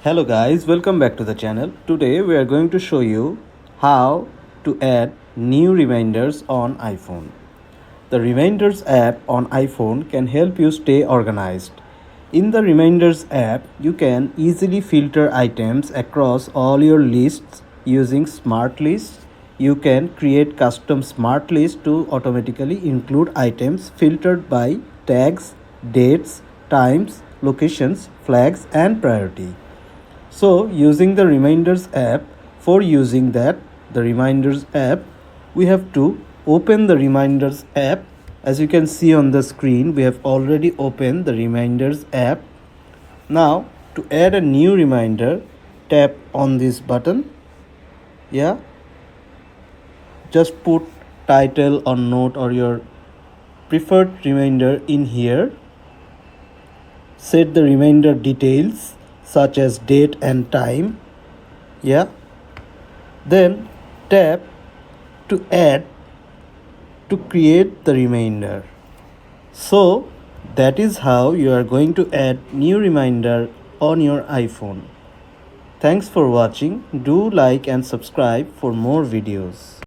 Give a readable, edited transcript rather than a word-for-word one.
Hello guys, welcome back to the channel. Today we are going to show you how to add new reminders on iPhone. The Reminders app on iPhone can help you stay organized. In the Reminders app, you can easily filter items across all your lists using Smart Lists. You can create custom Smart Lists to automatically include items filtered by tags, dates, times, locations, flags, and priority. So using the Reminders app, for using that, the Reminders app, we have to open the Reminders app. As you can see on the screen, we have already opened the Reminders app. Now to add a new reminder, tap on this button. Yeah, just put title or note or your preferred reminder in here. Set the reminder details such as date and time. Yeah, then tap to add to create the reminder. So that is how you are going to add new reminder on your iPhone. Thanks for watching. Do like and subscribe for more videos.